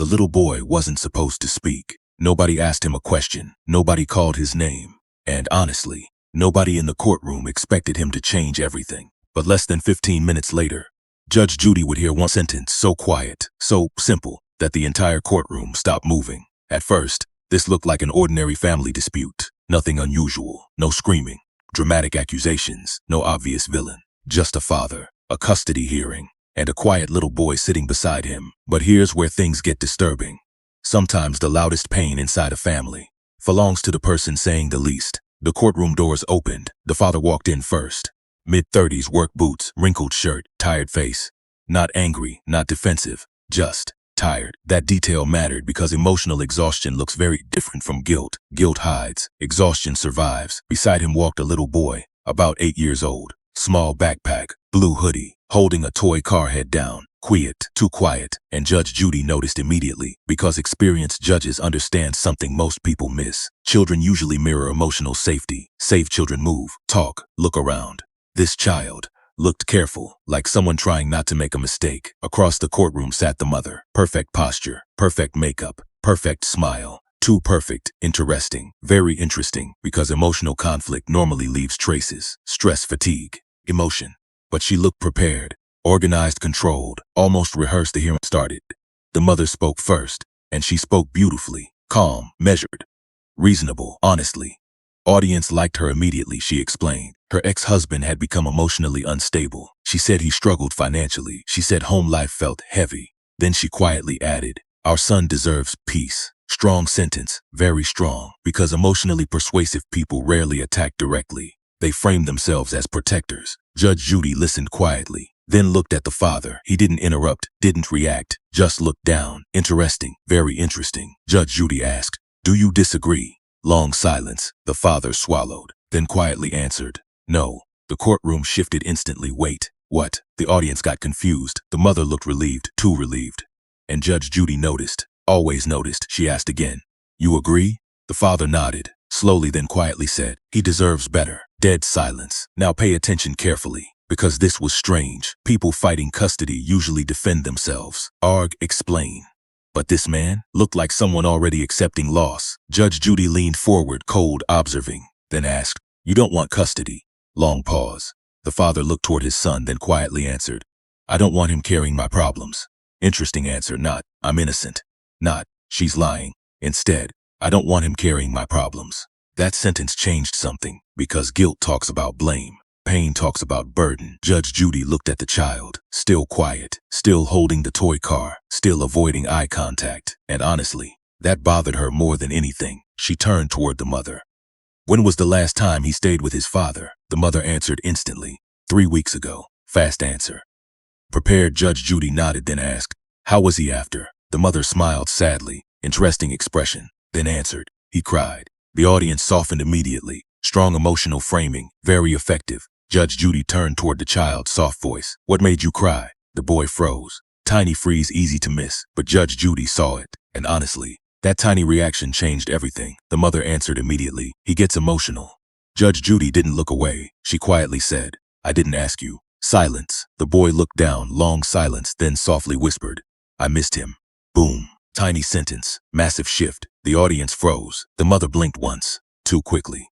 The little boy wasn't supposed to speak. Nobody asked him a question. Nobody called his name. And honestly, nobody in the courtroom expected him to change everything. But less than 15 minutes later, Judge Judy would hear one sentence so quiet, so simple, that the entire courtroom stopped moving. At first, this looked like an ordinary family dispute. Nothing unusual, no screaming, dramatic accusations, no obvious villain. Just a father, a custody hearing, and a quiet little boy sitting beside him. But here's where things get disturbing. Sometimes the loudest pain inside a family belongs to the person saying the least. The courtroom doors opened. The father walked in first. Mid-30s, work boots, wrinkled shirt, tired face. Not angry, not defensive, just tired. That detail mattered because emotional exhaustion looks very different from guilt. Guilt hides, exhaustion survives. Beside him walked a little boy, about 8 years old. Small backpack, blue hoodie, holding a toy car head down. Quiet, too quiet, and Judge Judy noticed immediately, because experienced judges understand something most people miss. Children usually mirror emotional safety. Safe children move, talk, look around. This child looked careful, like someone trying not to make a mistake. Across the courtroom sat the mother. Perfect posture, perfect makeup, perfect smile. Too perfect, interesting, very interesting, because emotional conflict normally leaves traces. Stress, fatigue, emotion. But she looked prepared. Organized, controlled, almost rehearsed. The hearing started. The mother spoke first, and she spoke beautifully, calm, measured, reasonable, honestly. Audience liked her immediately, she explained. Her ex-husband had become emotionally unstable. She said he struggled financially. She said home life felt heavy. Then she quietly added, "Our son deserves peace." Strong sentence, very strong, because emotionally persuasive people rarely attack directly. They frame themselves as protectors. Judge Judy listened quietly, then looked at the father. He didn't interrupt, didn't react, just looked down. Interesting, very interesting. Judge Judy asked, "Do you disagree?" Long silence. The father swallowed, then quietly answered, "No." The courtroom shifted instantly. Wait, what? The audience got confused. The mother looked relieved, too relieved. And Judge Judy noticed, always noticed. She asked again, "You agree?" The father nodded, slowly, then quietly said, "He deserves better." Dead silence. Now pay attention carefully, because this was strange. People fighting custody usually defend themselves. Arg, explain. But this man looked like someone already accepting loss. Judge Judy leaned forward, cold, observing, then asked, "You don't want custody?" Long pause. The father looked toward his son, then quietly answered, "I don't want him carrying my problems." Interesting answer. Not, "I'm innocent." Not, "She's lying." Instead, "I don't want him carrying my problems." That sentence changed something, because guilt talks about blame. Pain talks about burden. Judge Judy looked at the child, still quiet, still holding the toy car, still avoiding eye contact. And honestly, that bothered her more than anything. She turned toward the mother. "When was the last time he stayed with his father?" The mother answered instantly, 3 weeks ago." Fast answer. Prepared. Judge Judy nodded, then asked, "How was he after?" The mother smiled sadly, interesting expression, then answered, "He cried." The audience softened immediately. Strong emotional framing, very effective. Judge Judy turned toward the child, soft voice. "What made you cry?" The boy froze. Tiny freeze, easy to miss, but Judge Judy saw it. And honestly, that tiny reaction changed everything. The mother answered immediately, "He gets emotional." Judge Judy didn't look away. She quietly said, "I didn't ask you." Silence. The boy looked down, long silence, then softly whispered, "I missed him." Boom. Tiny sentence, massive shift. The audience froze. The mother blinked once, too quickly.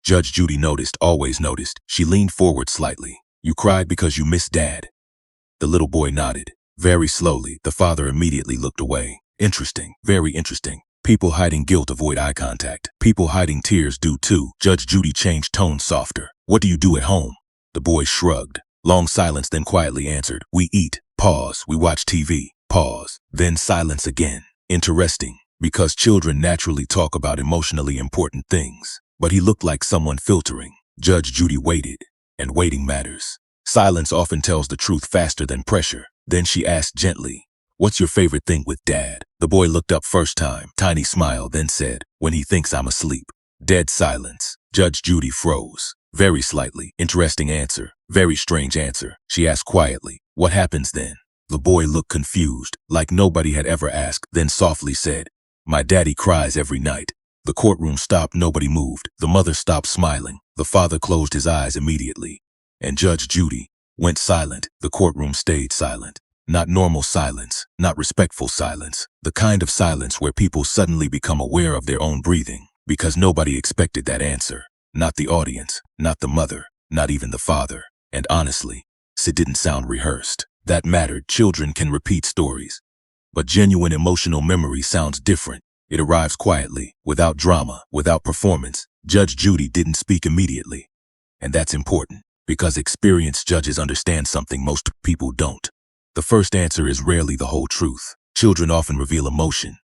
Judge Judy noticed, always noticed. She leaned forward slightly. "You cried because you missed Dad?" The little boy nodded, very slowly. The father immediately looked away. Interesting, very interesting. People hiding guilt avoid eye contact. People hiding tears do too. Judge Judy changed tone, softer. "What do you do at home?" The boy shrugged. Long silence, then quietly answered, "We eat." Pause. "We watch TV." Pause. Then silence again. Interesting, because children naturally talk about emotionally important things. But he looked like someone filtering. Judge Judy waited, and waiting matters. Silence often tells the truth faster than pressure. Then she asked gently, "What's your favorite thing with Dad?" The boy looked up first time, tiny smile, then said, "When he thinks I'm asleep." Dead silence. Judge Judy froze, very slightly. Interesting answer, very strange answer. She asked quietly, "What happens then?" The boy looked confused, like nobody had ever asked, then softly said, "My daddy cries every night." The courtroom stopped. Nobody moved. The mother stopped smiling. The father closed his eyes immediately. And Judge Judy went silent. The courtroom stayed silent. Not normal silence, not respectful silence, the kind of silence where people suddenly become aware of their own breathing, because nobody expected that answer. Not the audience, not the mother, not even the father. And honestly, it didn't sound rehearsed. That mattered. Children can repeat stories. But genuine emotional memory sounds different. It arrives quietly, without drama, without performance. Judge Judy didn't speak immediately. And that's important, because experienced judges understand something most people don't. The first answer is rarely the whole truth. Children often reveal emotion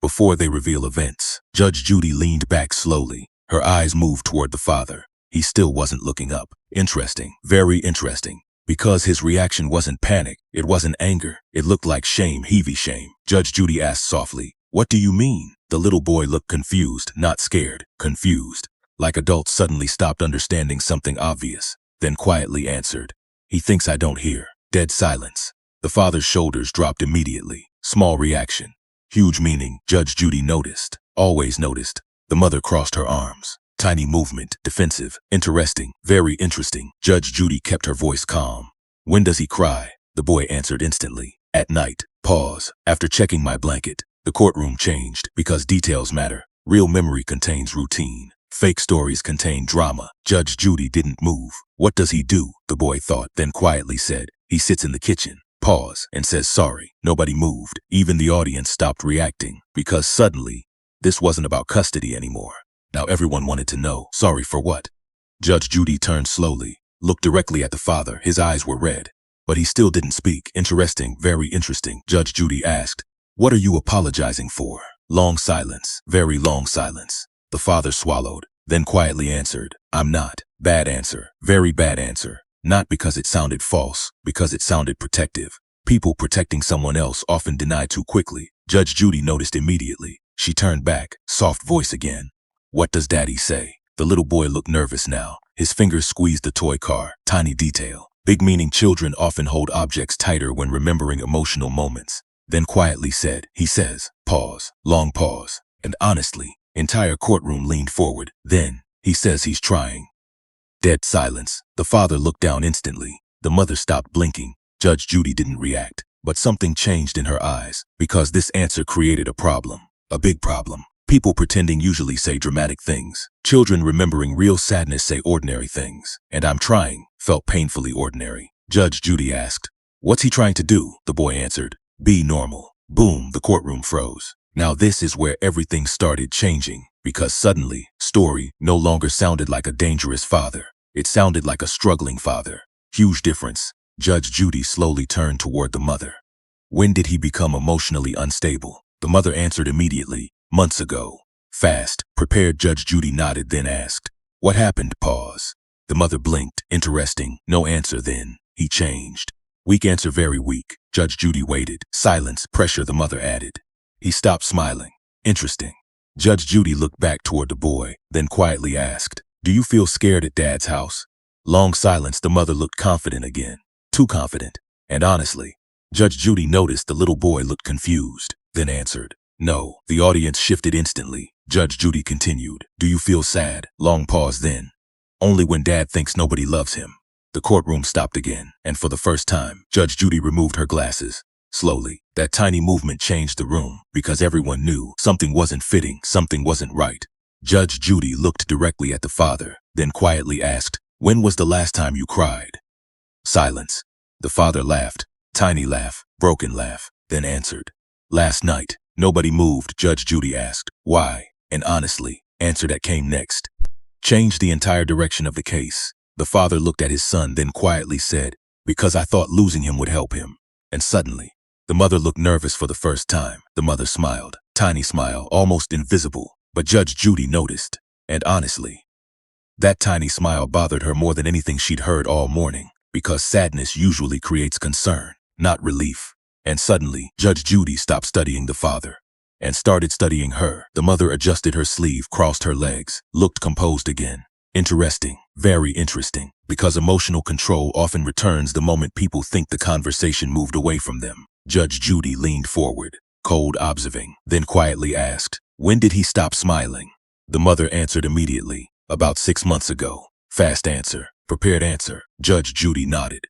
before they reveal events. Judge Judy leaned back slowly. Her eyes moved toward the father. He still wasn't looking up. Interesting, very interesting. Because his reaction wasn't panic, it wasn't anger. It looked like shame, heavy shame. Judge Judy asked softly, "What do you mean?" The little boy looked confused, not scared, confused. Like adults suddenly stopped understanding something obvious, then quietly answered, "He thinks I don't hear." Dead silence. The father's shoulders dropped immediately. Small reaction. Huge meaning. Judge Judy noticed, always noticed. The mother crossed her arms. Tiny movement, defensive, interesting, very interesting. Judge Judy kept her voice calm. "When does he cry?" The boy answered instantly. "At night." Pause. "After checking my blanket." The courtroom changed, because details matter. Real memory contains routine. Fake stories contain drama. Judge Judy didn't move. "What does he do?" the boy thought, then quietly said, "He sits in the kitchen." Pause, and says sorry. Nobody moved. Even the audience stopped reacting, because suddenly, this wasn't about custody anymore. Now everyone wanted to know, sorry for what? Judge Judy turned slowly, looked directly at the father. His eyes were red, but he still didn't speak. "Interesting, very interesting." Judge Judy asked, "What are you apologizing for?" Long silence, very long silence. The father swallowed, then quietly answered, "I'm not." Bad answer, very bad answer. Not because it sounded false, because it sounded protective. People protecting someone else often deny too quickly. Judge Judy noticed immediately. She turned back, soft voice again. "What does Daddy say?" The little boy looked nervous now. His fingers squeezed the toy car. Tiny detail. Big meaning. Children often hold objects tighter when remembering emotional moments. Then quietly said, "He says." Pause. Long pause. And honestly, entire courtroom leaned forward. Then, "He says he's trying." Dead silence. The father looked down instantly. The mother stopped blinking. Judge Judy didn't react, but something changed in her eyes, because this answer created a problem. A big problem. People pretending usually say dramatic things. Children remembering real sadness say ordinary things. And "I'm trying" felt painfully ordinary. Judge Judy asked, "What's he trying to do?" The boy answered, "Be normal." Boom, the courtroom froze. Now this is where everything started changing, because suddenly, Story no longer sounded like a dangerous father. It sounded like a struggling father. Huge difference. Judge Judy slowly turned toward the mother. "When did he become emotionally unstable?" The mother answered immediately, "Months ago." Fast, prepared. Judge Judy nodded, then asked, "What happened?" Pause. The mother blinked. Interesting. No answer then. "He changed." Weak answer, very weak. Judge Judy waited. Silence, pressure, the mother added. "He stopped smiling." Interesting. Judge Judy looked back toward the boy, then quietly asked, "Do you feel scared at Dad's house?" Long silence. The mother looked confident again. Too confident. And honestly, Judge Judy noticed the little boy looked confused, then answered, "No." The audience shifted instantly. Judge Judy continued, "Do you feel sad?" Long pause, then, "Only when Dad thinks nobody loves him." The courtroom stopped again, and for the first time, Judge Judy removed her glasses. Slowly, that tiny movement changed the room, because everyone knew something wasn't fitting, something wasn't right. Judge Judy looked directly at the father, then quietly asked, "When was the last time you cried?" Silence. The father laughed. Tiny laugh, broken laugh, then answered, "Last night." Nobody moved. Judge Judy asked, "Why?" And honestly, answer that came next changed the entire direction of the case. The father looked at his son, then quietly said, "Because I thought losing him would help him." And suddenly, the mother looked nervous for the first time. The mother smiled. Tiny smile, almost invisible. But Judge Judy noticed. And honestly, that tiny smile bothered her more than anything she'd heard all morning, because sadness usually creates concern, not relief. And suddenly, Judge Judy stopped studying the father and started studying her. The mother adjusted her sleeve, crossed her legs, looked composed again. Interesting, very interesting, because emotional control often returns the moment people think the conversation moved away from them. Judge Judy leaned forward, cold observing, then quietly asked, "When did he stop smiling?" The mother answered immediately, "About 6 months ago." Fast answer, prepared answer. Judge Judy nodded,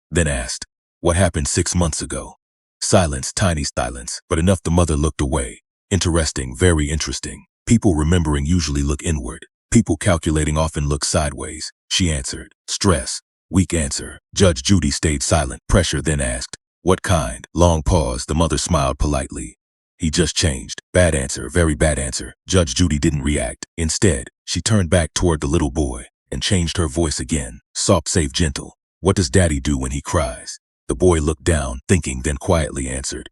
then asked, "What happened 6 months ago?" Silence, tiny silence, but enough the mother looked away. Interesting, very interesting. People remembering usually look inward. People calculating often look sideways. She answered. Stress. Weak answer. Judge Judy stayed silent. Pressure, then asked. What kind? Long pause. The mother smiled politely. He just changed. Bad answer, very bad answer. Judge Judy didn't react. Instead, she turned back toward the little boy and changed her voice again. Soft, safe, gentle. What does daddy do when he cries? The boy looked down, thinking, then quietly answered.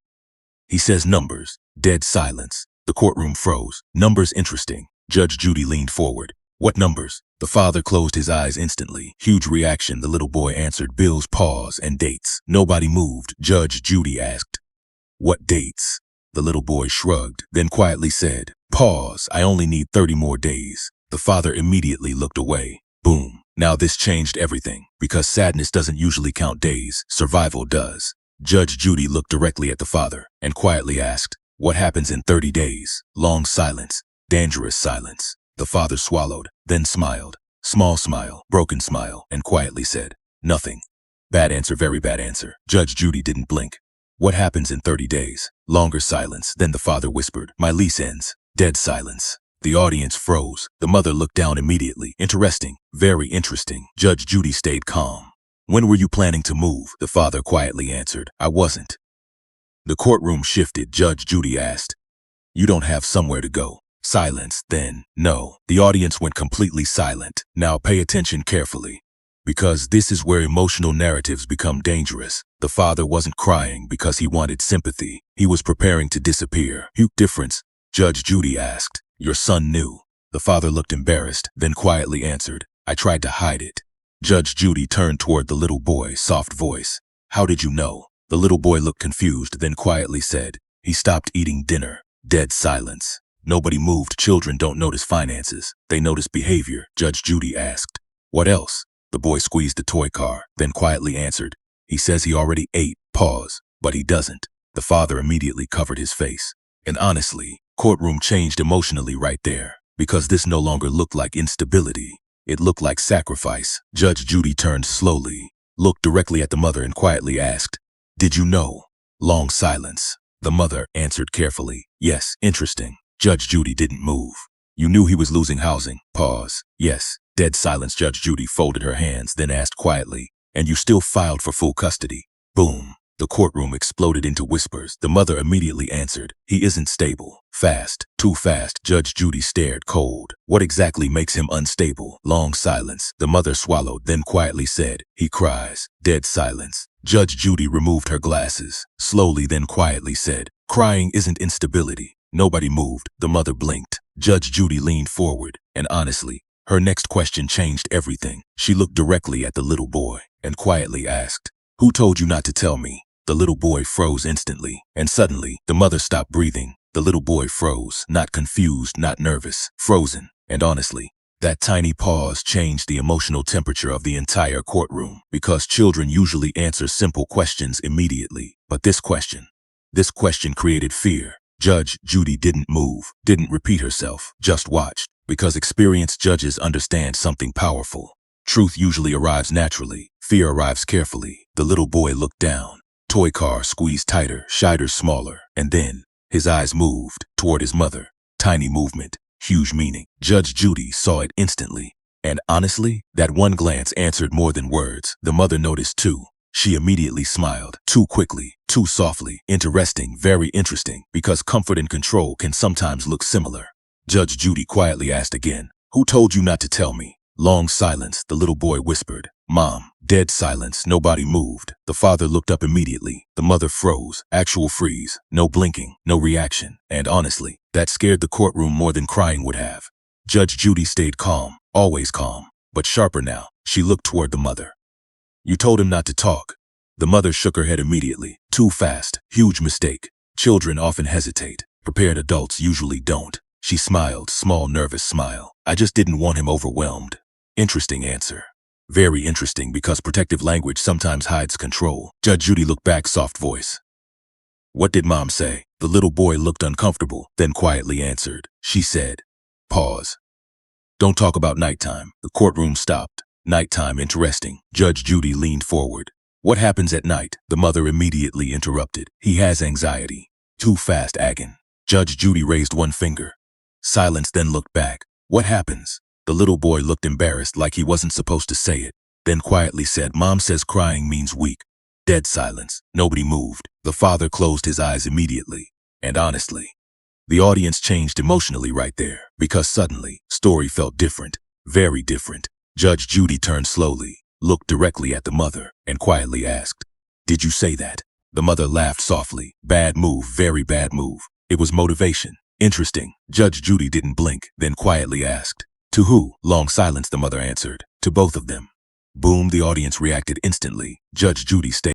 He says numbers. Dead silence. The courtroom froze. Numbers, interesting. Judge Judy leaned forward. What numbers? The father closed his eyes instantly. Huge reaction. The little boy answered. Bills, pause, and dates. Nobody moved. Judge Judy asked. What dates? The little boy shrugged, then quietly said, Pause, I only need 30 more days. The father immediately looked away. Boom. Now this changed everything, because sadness doesn't usually count days, survival does. Judge Judy looked directly at the father and quietly asked, What happens in 30 days? Long silence, dangerous silence. The father swallowed, then smiled. Small smile, broken smile, and quietly said, Nothing. Bad answer, very bad answer. Judge Judy didn't blink. What happens in 30 days? Longer silence, then the father whispered, My lease ends. Dead silence. The audience froze. The mother looked down immediately. Interesting, very interesting. Judge Judy stayed calm. When were you planning to move? The father quietly answered, I wasn't. The courtroom shifted. Judge Judy asked, You don't have somewhere to go? Silence, then, no. The audience went completely silent. Now pay attention carefully. Because this is where emotional narratives become dangerous. The father wasn't crying because he wanted sympathy. He was preparing to disappear. Huge difference? Judge Judy asked. Your son knew. The father looked embarrassed, then quietly answered, I tried to hide it. Judge Judy turned toward the little boy, soft voice. How did you know? The little boy looked confused, then quietly said, He stopped eating dinner. Dead silence. Nobody moved. Children don't notice finances. They notice behavior. Judge Judy asked. What else? The boy squeezed the toy car, then quietly answered, He says he already ate. Pause. But he doesn't. The father immediately covered his face. And honestly, courtroom changed emotionally right there, because this no longer looked like instability. It looked like sacrifice. Judge Judy turned slowly, looked directly at the mother and quietly asked, Did you know? Long silence. The mother answered carefully, Yes, interesting. Judge Judy didn't move. You knew he was losing housing. Pause. Yes. Dead silence. Judge Judy folded her hands, then asked quietly, And you still filed for full custody? Boom. The courtroom exploded into whispers. The mother immediately answered, He isn't stable. Fast. Too fast. Judge Judy stared cold. What exactly makes him unstable? Long silence. The mother swallowed, then quietly said, He cries. Dead silence. Judge Judy removed her glasses. Slowly, then quietly said, Crying isn't instability. Nobody moved. The mother blinked. Judge Judy leaned forward, and honestly, her next question changed everything. She looked directly at the little boy and quietly asked, Who told you not to tell me? The little boy froze instantly, and suddenly, the mother stopped breathing. The little boy froze, not confused, not nervous, frozen. And honestly, that tiny pause changed the emotional temperature of the entire courtroom, because children usually answer simple questions immediately. But this question created fear. Judge Judy didn't move, didn't repeat herself, just watched, because experienced judges understand something powerful. Truth usually arrives naturally, fear arrives carefully. The little boy looked down. Toy car squeezed tighter, shiders smaller, and then his eyes moved toward his mother. Tiny movement, huge meaning. Judge Judy saw it instantly. And honestly, that one glance answered more than words. The mother noticed too. She immediately smiled, too quickly, too softly. Interesting, very interesting, because comfort and control can sometimes look similar. Judge Judy quietly asked again, Who told you not to tell me? Long silence. The little boy whispered, Mom. Dead silence. Nobody moved. The father looked up immediately. The mother froze. Actual freeze. No blinking. No reaction. And honestly, that scared the courtroom more than crying would have. Judge Judy stayed calm. Always calm. But sharper now. She looked toward the mother. You told him not to talk. The mother shook her head immediately. Too fast. Huge mistake. Children often hesitate. Prepared adults usually don't. She smiled. Small, nervous smile. I just didn't want him overwhelmed. Interesting answer. Very interesting, because protective language sometimes hides control. Judge Judy looked back, soft voice. What did Mom say? The little boy looked uncomfortable, then quietly answered. She said, Pause. Don't talk about nighttime. The courtroom stopped. Nighttime, interesting. Judge Judy leaned forward. What happens at night? The mother immediately interrupted. He has anxiety. Too fast, Agan. Judge Judy raised one finger. Silence, then looked back. What happens? The little boy looked embarrassed like he wasn't supposed to say it, then quietly said, Mom says crying means weak. Dead silence. Nobody moved. The father closed his eyes immediately. And honestly, the audience changed emotionally right there, because suddenly, story felt different. Very different. Judge Judy turned slowly, looked directly at the mother, and quietly asked, Did you say that? The mother laughed softly. Bad move, very bad move. It was motivation. Interesting. Judge Judy didn't blink, then quietly asked, To who? Long silence, the mother answered. To both of them. Boom, the audience reacted instantly. Judge Judy stayed.